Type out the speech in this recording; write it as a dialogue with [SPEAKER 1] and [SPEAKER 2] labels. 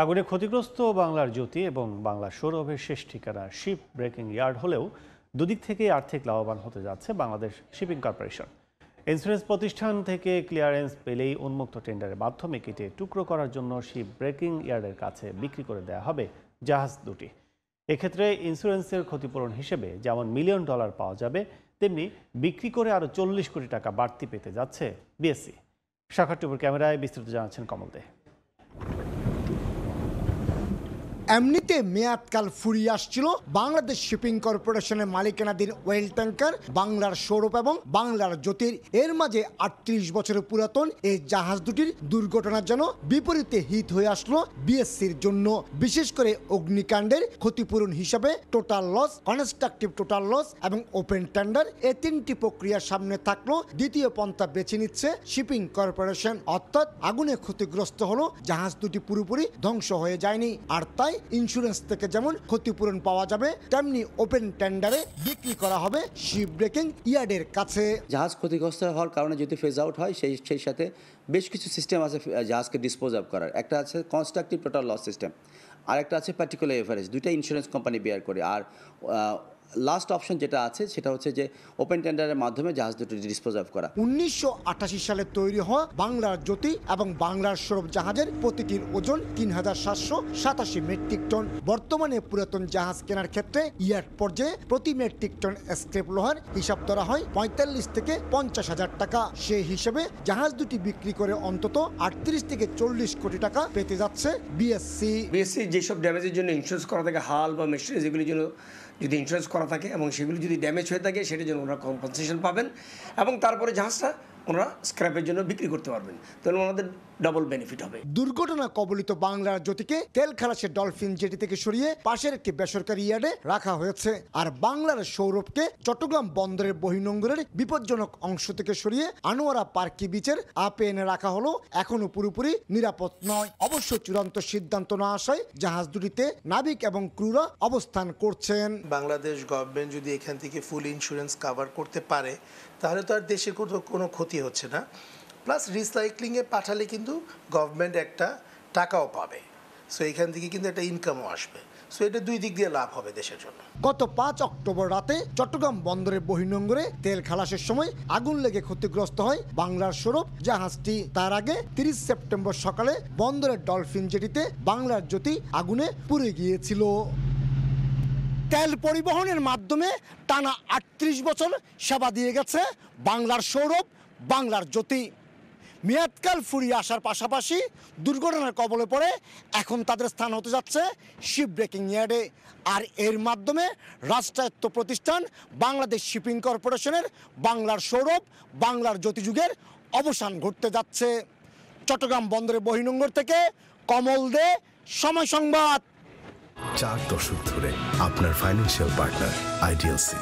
[SPEAKER 1] আগুনে ক্ষতিগ্রস্ত বাংলার জ্যোতি এবং বাংলা সৌরভের শেষ ঠিকানা শিপ ব্রেকিং ইয়ার্ড হলেও দুদিক থেকেই আর্থিক লাভবান হতে যাচ্ছে বাংলাদেশ শিপিং কর্পোরেশন। ইন্স্যুরেন্স প্রতিষ্ঠান থেকে ক্লিয়ারেন্স পেলেই উন্মুক্ত টেন্ডারের মাধ্যমে কেটে টুকরো করার জন্য শিপ ব্রেকিং ইয়ার্ডের কাছে বিক্রি করে দেওয়া হবে জাহাজ দুটি। এক্ষেত্রে ইন্স্যুরেন্সের ক্ষতিপূরণ হিসেবে যেমন $1 মিলিয়ন পাওয়া যাবে, তেমনি বিক্রি করে আরও 40 কোটি টাকা বাড়তি পেতে যাচ্ছে বিএসসি। শাখা টিভির ক্যামেরায় বিস্তারিত জানাচ্ছেন কমল দে।
[SPEAKER 2] এমনিতে মেয়াদকাল ফুরিয়ে আসছিল বাংলাদেশ শিপিং কর্পোরেশনের মালিকানাধীন ওয়েল ট্যাঙ্কার বাংলার সৌরভ এবং বাংলার জ্যোতির। এর মাঝে 38 বছরের পুরাতন এই জাহাজ দুটির দুর্ঘটনার জন্য বিপরীতে হিট হয়ে আসলো বিএসসির জন্য। বিশেষ করে অগ্নিকাণ্ডের ক্ষতিপূরণ হিসাবে total loss, constructive total loss এবং ওপেন টেন্ডার, এই তিনটি প্রক্রিয়ার সামনে থাকলো দ্বিতীয় পন্থা বেছে নিচ্ছে শিপিং কর্পোরেশন। অর্থাৎ আগুনে ক্ষতিগ্রস্ত হলো জাহাজ দুটি পুরোপুরি ধ্বংস হয়ে যায়নি। আর তাই ইন্স্যুরেন্স থেকে যেমন ক্ষতিপূরণ পাওয়া যাবে, তেমনি ওপেন টেন্ডারে বিক্রি করা হবে শিপ ব্রেকিং ইয়ার্ডের কাছে।
[SPEAKER 3] জাহাজ ক্ষতিগ্রস্ত হওয়ার কারণে যদি ফেজ আউট হয়, সেই সাথে বেশ কিছু সিস্টেম আছে জাহাজকে ডিসপোজ অফ করার। একটা আছে কনস্ট্রাকটিভ টোটাল লস সিস্টেম, আর একটা আছে পার্টিকুলার এভারেজ। দুইটা ইন্স্যুরেন্স কোম্পানি বেয়ার করে। আর লাস্ট অপশন যেটা আছে সেটা হচ্ছে যে ওপেন টেন্ডারের মাধ্যমে জাহাজ দুটো ডিসপোজ অফ করা।
[SPEAKER 2] 1988 সালে তৈরি হওয়া বাংলার জ্যোতি এবং বাংলার সৌরভ জাহাজের প্রতিটির ওজন 3787 মেট্রিক টন। বর্তমানে পুরাতন জাহাজ কেনার ক্ষেত্রে ইয়ার্ড পর্যায়ে প্রতি মেট্রিক টন স্ক্র্যাপ লোহার হিসাব ধরা হয় 45 থেকে 50 হাজার টাকা। সেই হিসেবে জাহাজ দুটি বিক্রি করে অন্তত 38 থেকে 40 কোটি টাকা পেতে যাচ্ছে বিএসসি।
[SPEAKER 4] যেসব ড্যামেজের জন্য ইন্স্যুরেন্স করা থাকে, হাল বা মেশিনারি, যেগুলির জন্য যদি ইন্স্যুরেন্স করা থাকে এবং সেগুলি যদি ড্যামেজ হয়ে থাকে, সেটার জন্য ওনারা কম্পেনসেশন পাবেন এবং তারপরে জাহাজটা ওনারা স্ক্র্যাপের জন্য বিক্রি করতে পারবেন। তাহলে ওনাদের ডাবল বেনিফিট হবে।
[SPEAKER 2] দুর্ঘটনা কবলিত বাংলার জ্যোতিকে তেল খালাসের ডলফিন জেটি থেকে সরিয়ে পাশের একটি বেসরকারি ইয়ার্ডে রাখা হয়েছে। আর বাংলার সৌরভকে চট্টগ্রাম বন্দরের বহির্নোঙরের বিপজ্জনক অংশ থেকে সরিয়ে আনোয়ারা পার্কি বিচের APN-এ রাখা হলো। এখনো পুরোপুরি নিরাপদ নয়। অবশ্য চূড়ান্ত সিদ্ধান্ত না আসায় জাহাজ দুটিতে নাবিক এবং ক্রুরা অবস্থান করছেন।
[SPEAKER 5] বাংলাদেশ গভর্নমেন্ট যদি এখান থেকে ফুল ইন্স্যুরেন্স কভার করতে পারে, তাহলে তো আর দেশে কোনো ক্ষতি হচ্ছে না। প্লাস রিসাইক্লিংয়ে পাঠালে কিন্তু গভর্নমেন্ট একটা টাকাও পাবে। সো এখান থেকে কিন্তু একটা ইনকামও আসবে। সো এটা দুই দিক দিয়ে লাভ হবে দেশের জন্য।
[SPEAKER 2] গত 5 অক্টোবর রাতে চট্টগ্রাম বন্দরের বহির্নোঙরে তেল খালাসের সময় আগুন লেগে ক্ষতিগ্রস্ত হয় বাংলার সৌরভ জাহাজটি। তার আগে 30 সেপ্টেম্বর সকালে বন্দরের ডলফিন জেটিতে বাংলার জ্যোতি আগুনে পুড়ে গিয়েছিল। তেল পরিবহনের মাধ্যমে টানা 38 বছর সেবা দিয়ে গেছে বাংলার সৌরভ, বাংলার জ্যোতি। মেয়াদকাল ফুরিয়ে আসার পাশাপাশি দুর্ঘটনার কবলে পড়ে এখন তাদের স্থান হতে যাচ্ছে শিপ ব্রেকিং ইয়ার্ডে। আর এর মাধ্যমে রাষ্ট্রায়ত্ত প্রতিষ্ঠান বাংলাদেশ শিপিং কর্পোরেশনের বাংলার সৌরভ, বাংলার জ্যোতি যুগের অবসান ঘটতে যাচ্ছে। চট্টগ্রাম বন্দরের বহির্নোঙর থেকে কমল দে, সময় সংবাদ।
[SPEAKER 6] 4 দশক ধরে আপনার ফাইন্যান্সিয়াল পার্টনার আইডিএলসি।